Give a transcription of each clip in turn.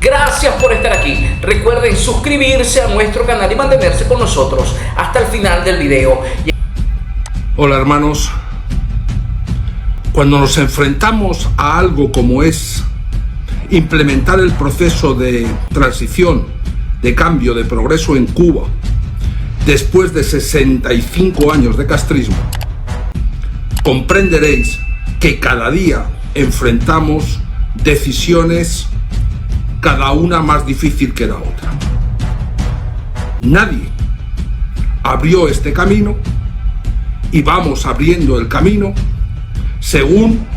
Gracias por estar aquí. Recuerden suscribirse a nuestro canal y mantenerse con nosotros hasta el final del video. Hola hermanos, cuando nos enfrentamos a algo como es implementar el proceso de transición, de cambio, de progreso en Cuba, después de 65 años de castrismo, comprenderéis que cada día enfrentamos decisiones, cada una más difícil que la otra. Nadie abrió este camino y vamos abriendo el camino según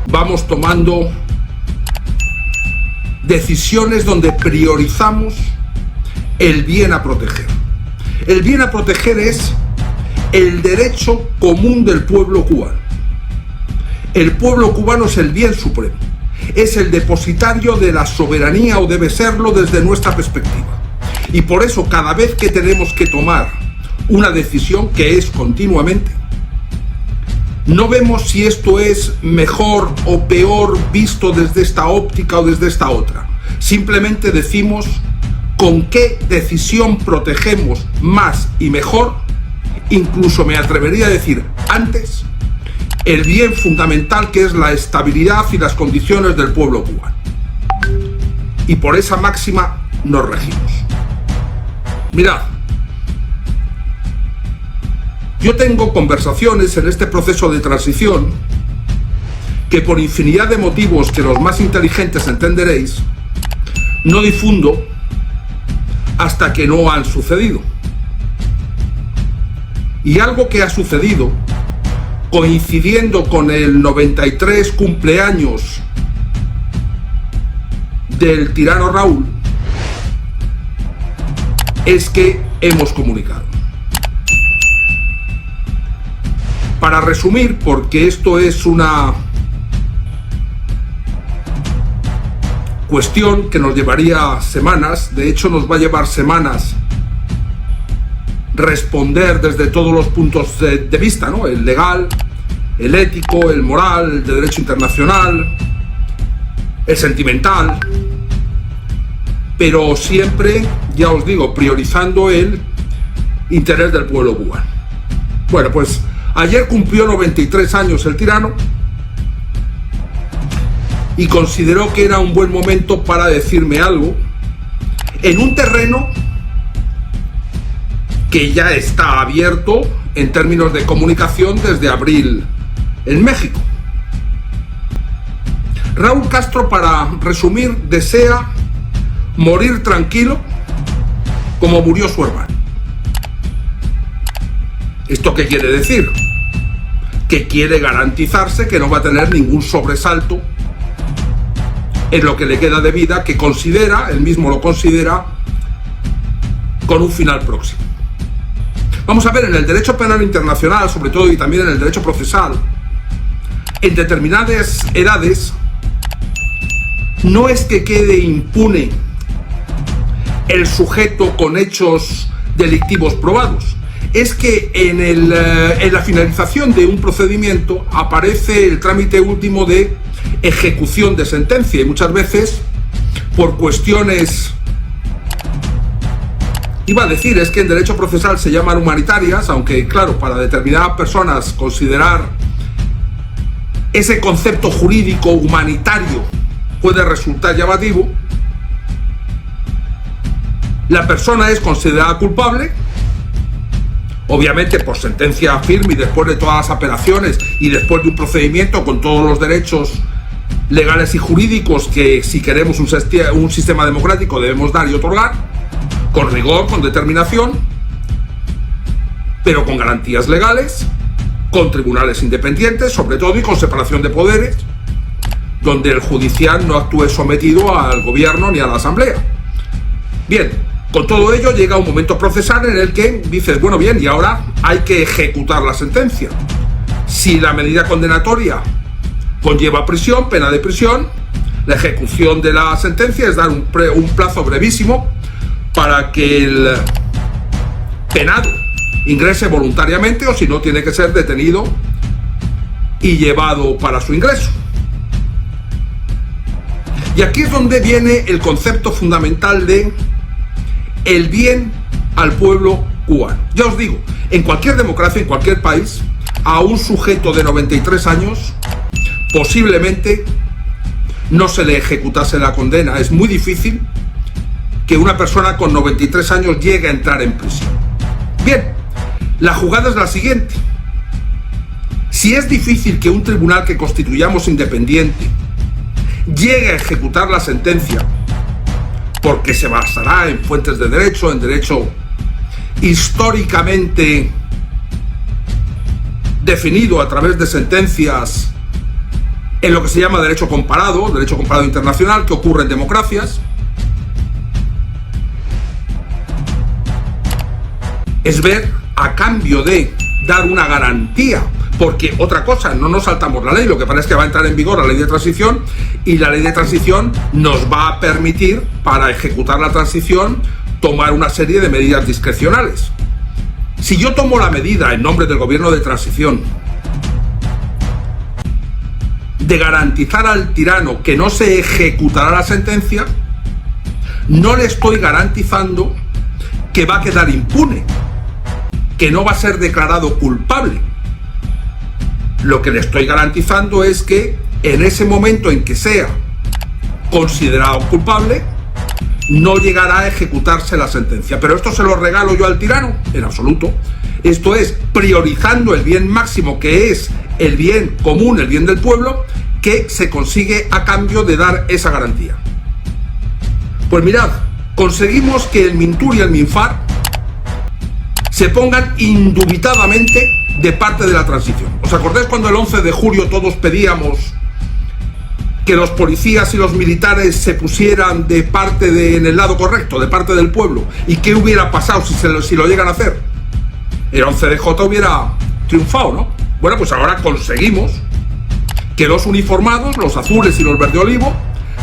vamos tomando decisiones donde priorizamos el bien a proteger. El bien a proteger es el derecho común del pueblo cubano. El pueblo cubano es el bien supremo, es el depositario de la soberanía, o debe serlo desde nuestra perspectiva. Y por eso cada vez que tenemos que tomar una decisión, que es continuamente, no vemos si esto es mejor o peor visto desde esta óptica o desde esta otra. Simplemente decimos con qué decisión protegemos más y mejor, incluso me atrevería a decir antes, el bien fundamental, que es la estabilidad y las condiciones del pueblo cubano. Y por esa máxima nos regimos. Mirad, yo tengo conversaciones en este proceso de transición que, por infinidad de motivos que los más inteligentes entenderéis, no difundo hasta que no han sucedido. Y algo que ha sucedido, coincidiendo con el 93 cumpleaños del tirano Raúl, es que hemos comunicado. Para resumir, porque esto es una cuestión que nos llevaría semanas, de hecho nos va a llevar semanas responder desde todos los puntos de vista, ¿no? El legal, el ético, el moral, el de derecho internacional, el sentimental, pero siempre, ya os digo, priorizando el interés del pueblo cubano. Bueno, pues ayer cumplió 93 años el tirano y consideró que era un buen momento para decirme algo en un terreno que ya está abierto en términos de comunicación desde abril en México. Raúl Castro, para resumir, desea morir tranquilo como murió su hermano. ¿Esto qué quiere decir? Que quiere garantizarse que no va a tener ningún sobresalto en lo que le queda de vida, que considera, él mismo lo considera, con un final próximo. Vamos a ver, en el derecho penal internacional, sobre todo, y también en el derecho procesal, en determinadas edades, no es que quede impune el sujeto con hechos delictivos probados, es que en la finalización de un procedimiento aparece el trámite último de ejecución de sentencia, y muchas veces por cuestiones, iba a decir, es que en derecho procesal se llaman humanitarias, aunque claro, para determinadas personas considerar ese concepto jurídico humanitario puede resultar llamativo. La persona es considerada culpable, obviamente por sentencia firme y después de todas las apelaciones y después de un procedimiento con todos los derechos legales y jurídicos que, si queremos un sistema democrático, debemos dar y otorgar, con rigor, con determinación, pero con garantías legales, con tribunales independientes, sobre todo, y con separación de poderes, donde el judicial no actúe sometido al gobierno ni a la asamblea. Bien, con todo ello llega un momento procesal en el que dices, bueno, bien, y ahora hay que ejecutar la sentencia. Si la medida condenatoria conlleva prisión, pena de prisión, la ejecución de la sentencia es dar un plazo brevísimo para que el penado ingrese voluntariamente, o si no, tiene que ser detenido y llevado para su ingreso. Y aquí es donde viene el concepto fundamental de el bien al pueblo cubano. Ya os digo, en cualquier democracia, en cualquier país, a un sujeto de 93 años posiblemente no se le ejecutase la condena. Es muy difícil que una persona con 93 años llegue a entrar en prisión. Bien, la jugada es la siguiente. Si es difícil que un tribunal que constituyamos independiente llegue a ejecutar la sentencia, porque se basará en fuentes de derecho, en derecho históricamente definido a través de sentencias en lo que se llama derecho comparado internacional, que ocurre en democracias, es ver a cambio de dar una garantía, porque otra cosa, no nos saltamos la ley, lo que pasa es que va a entrar en vigor la ley de transición y la ley de transición nos va a permitir, para ejecutar la transición, tomar una serie de medidas discrecionales. Si yo tomo la medida en nombre del gobierno de transición de garantizar al tirano que no se ejecutará la sentencia, no le estoy garantizando que va a quedar impune, que no va a ser declarado culpable. Lo que le estoy garantizando es que en ese momento en que sea considerado culpable, no llegará a ejecutarse la sentencia. Pero esto se lo regalo yo al tirano, en absoluto. Esto es priorizando el bien máximo, que es el bien común, el bien del pueblo, que se consigue a cambio de dar esa garantía. Pues mirad, conseguimos que el Mintur y el Minfar se pongan indubitadamente de parte de la transición. ¿Os acordáis cuando el 11 de julio todos pedíamos que los policías y los militares se pusieran de parte en el lado correcto, de parte del pueblo? ¿Y qué hubiera pasado si lo llegan a hacer? El 11DJ hubiera triunfado, ¿no? Bueno, pues ahora conseguimos que los uniformados, los azules y los verde olivo,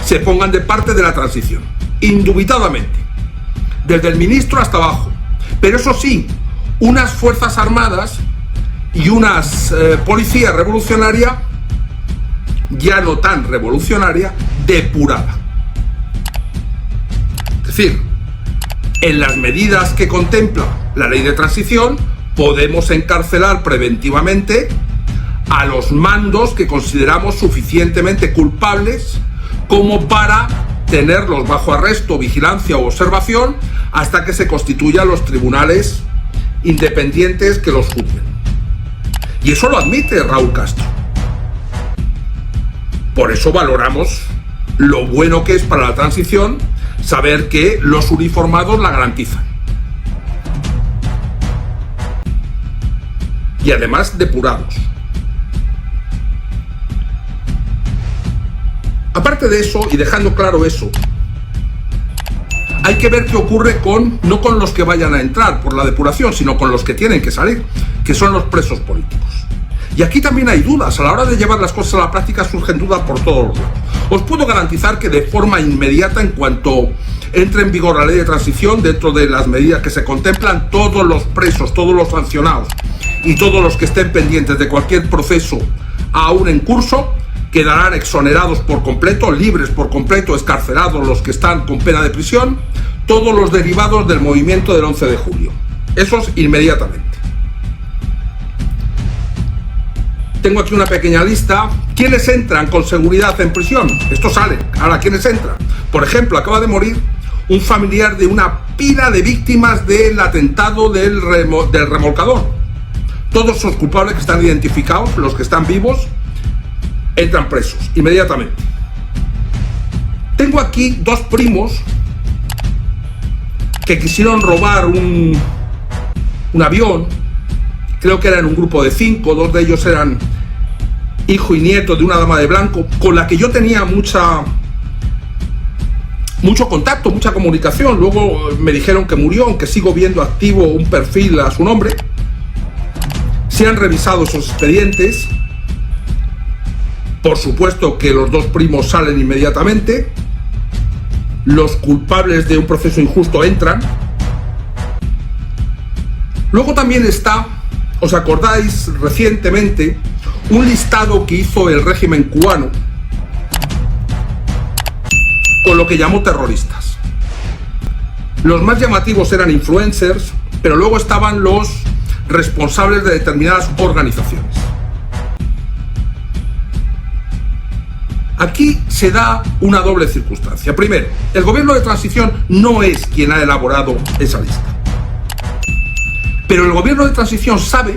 se pongan de parte de la transición, indubitadamente, desde el ministro hasta abajo. Pero eso sí, unas fuerzas armadas y unas policía revolucionaria, ya no tan revolucionaria, depurada. Es decir, en las medidas que contempla la ley de transición, podemos encarcelar preventivamente a los mandos que consideramos suficientemente culpables como para tenerlos bajo arresto, vigilancia o observación hasta que se constituyan los tribunales independientes que los juzguen. Y eso lo admite Raúl Castro. Por eso valoramos lo bueno que es para la transición saber que los uniformados la garantizan. Y además depurados. Aparte de eso, y dejando claro eso, hay que ver qué ocurre no con los que vayan a entrar por la depuración, sino con los que tienen que salir, que son los presos políticos. Y aquí también hay dudas. A la hora de llevar las cosas a la práctica surgen dudas por todos los lados. Os puedo garantizar que de forma inmediata, en cuanto entre en vigor la ley de transición, dentro de las medidas que se contemplan, todos los presos, todos los sancionados y todos los que estén pendientes de cualquier proceso aún en curso, quedarán exonerados por completo, libres por completo, excarcelados los que están con pena de prisión, todos los derivados del movimiento del 11 de julio. Esos inmediatamente. Tengo aquí una pequeña lista. ¿Quiénes entran con seguridad en prisión? Esto sale. Ahora, ¿quiénes entran? Por ejemplo, acaba de morir un familiar de una pila de víctimas del atentado del remolcador. Todos los culpables que están identificados, los que están vivos, entran presos inmediatamente. Tengo aquí dos primos que quisieron robar un avión. Creo que eran un grupo de 5, 2 de ellos eran hijo y nieto de una dama de blanco, con la que yo tenía mucho contacto, mucha comunicación. Luego me dijeron que murió, aunque sigo viendo activo un perfil a su nombre. Se han revisado esos expedientes. Por supuesto que los dos primos salen inmediatamente. Los culpables de un proceso injusto entran. Luego también está, ¿os acordáis recientemente un listado que hizo el régimen cubano con lo que llamo terroristas. Los más llamativos eran influencers, pero luego estaban los responsables de determinadas organizaciones. Aquí se da una doble circunstancia. Primero, el gobierno de transición no es quien ha elaborado esa lista. Pero el gobierno de transición sabe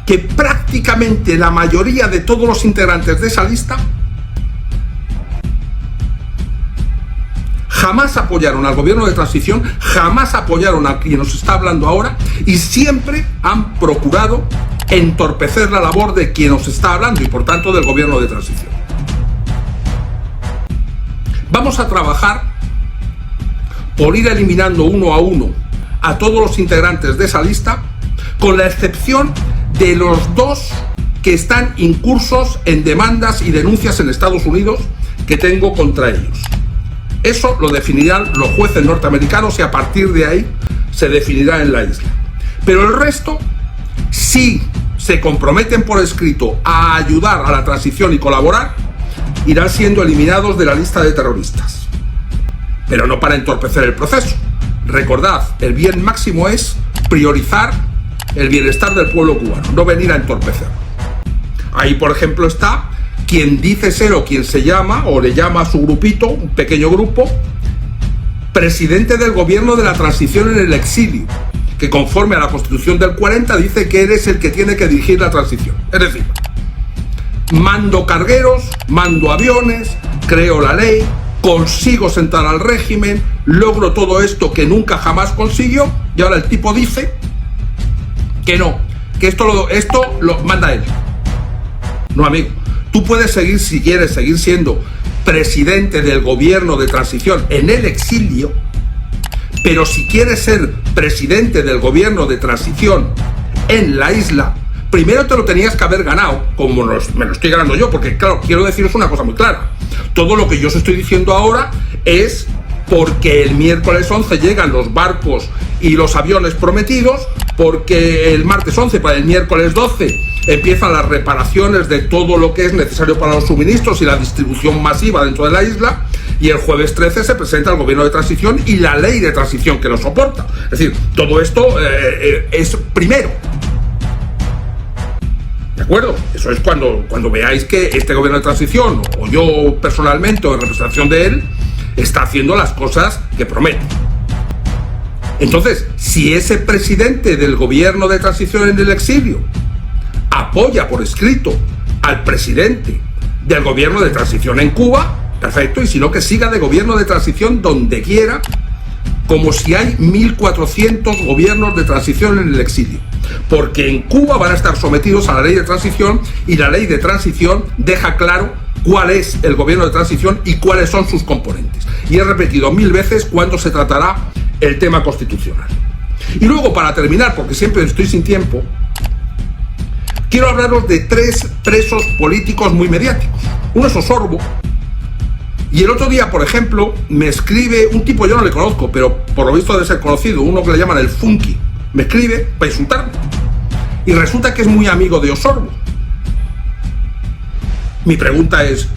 que prácticamente la mayoría de todos los integrantes de esa lista jamás apoyaron al gobierno de transición, jamás apoyaron a quien nos está hablando ahora y siempre han procurado entorpecer la labor de quien nos está hablando y por tanto del gobierno de transición. Vamos a trabajar por ir eliminando uno a uno a todos los integrantes de esa lista, con la excepción de los dos que están incursos en demandas y denuncias en Estados Unidos que tengo contra ellos. Eso lo definirán los jueces norteamericanos y a partir de ahí se definirá en la isla. Pero el resto, si se comprometen por escrito a ayudar a la transición y colaborar, irán siendo eliminados de la lista de terroristas. Pero no para entorpecer el proceso. Recordad, el bien máximo es priorizar el bienestar del pueblo cubano, no venir a entorpecerlo. Ahí, por ejemplo, está quien dice ser o quien se llama o le llama a su grupito, un pequeño grupo, presidente del gobierno de la transición en el exilio, que conforme a la Constitución del 40 dice que eres el que tiene que dirigir la transición. Es decir, mando cargueros, mando aviones, creo la ley, consigo sentar al régimen, logro todo esto que nunca jamás consiguió y ahora el tipo dice que no, que esto lo manda él. No, amigo. Tú puedes seguir, si quieres, seguir siendo presidente del gobierno de transición en el exilio, pero si quieres ser presidente del gobierno de transición en la isla, primero te lo tenías que haber ganado, como me lo estoy ganando yo, porque claro, quiero deciros una cosa muy clara. Todo lo que yo os estoy diciendo ahora es porque el miércoles 11 llegan los barcos y los aviones prometidos, porque el martes 11 para el miércoles 12 empiezan las reparaciones de todo lo que es necesario para los suministros y la distribución masiva dentro de la isla, y el jueves 13 se presenta el gobierno de transición y la ley de transición que lo soporta. Es decir, todo esto es primero. ¿De acuerdo? Eso es cuando veáis que este gobierno de transición, o yo personalmente o en representación de él, está haciendo las cosas que promete. Entonces, si ese presidente del gobierno de transición en el exilio apoya por escrito al presidente del gobierno de transición en Cuba, perfecto, y si no, que siga de gobierno de transición donde quiera, como si hay 1400 gobiernos de transición en el exilio, porque en Cuba van a estar sometidos a la ley de transición y la ley de transición deja claro cuál es el gobierno de transición y cuáles son sus componentes. Y he repetido 1000 veces cuándo se tratará el tema constitucional. Y luego, para terminar, porque siempre estoy sin tiempo, quiero hablaros de 3 presos políticos muy mediáticos. Uno es Osorbo, y el otro día, por ejemplo, me escribe un tipo, yo no le conozco, pero por lo visto debe ser conocido, uno que le llaman el Funky, me escribe para insultarme. Y resulta que es muy amigo de Osorbo. Mi pregunta es,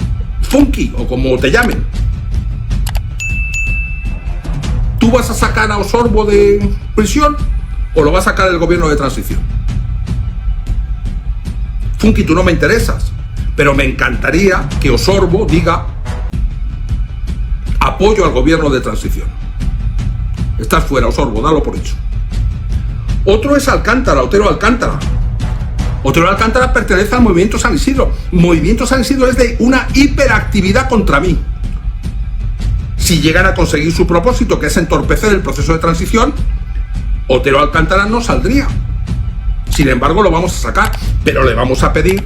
Funky, o como te llamen, ¿tú vas a sacar a Osorbo de prisión o lo va a sacar el gobierno de transición? Funky, tú no me interesas, pero me encantaría que Osorbo diga apoyo al gobierno de transición. Estás fuera, Osorbo, dalo por hecho. Otro es Alcántara, Otero Alcántara. Otero Alcántara pertenece al Movimiento San Isidro. Movimiento San Isidro es de una hiperactividad contra mí. Si llegan a conseguir su propósito, que es entorpecer el proceso de transición, Otero Alcántara no saldría. Sin embargo, lo vamos a sacar, pero le vamos a pedir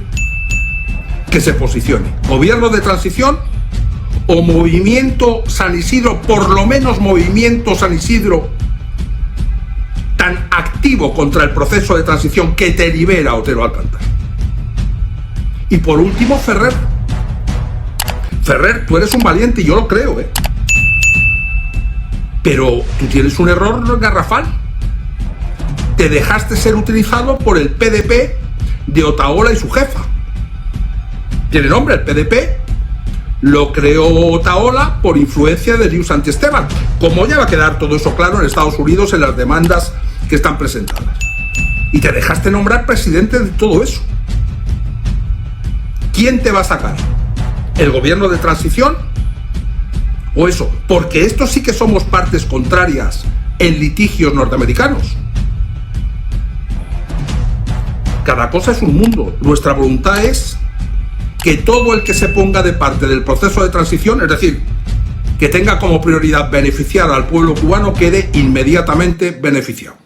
que se posicione. Gobierno de transición o Movimiento San Isidro, por lo menos Movimiento San Isidro tan activo contra el proceso de transición que te libera Otero Alcántara. Y por último, Ferrer. Ferrer, tú eres un valiente y yo lo creo, pero tú tienes un error garrafal. Te dejaste ser utilizado por el PDP de Otaola y su jefa. Tiene nombre el PDP, lo creó Otaola por influencia de Riu Santiesteban, como ya va a quedar todo eso claro en Estados Unidos en las demandas que están presentadas. Y te dejaste nombrar presidente de todo eso. ¿Quién te va a sacar? ¿El gobierno de transición? ¿O eso? Porque estos sí que somos partes contrarias en litigios norteamericanos. Cada cosa es un mundo. Nuestra voluntad es que todo el que se ponga de parte del proceso de transición, es decir, que tenga como prioridad beneficiar al pueblo cubano, quede inmediatamente beneficiado.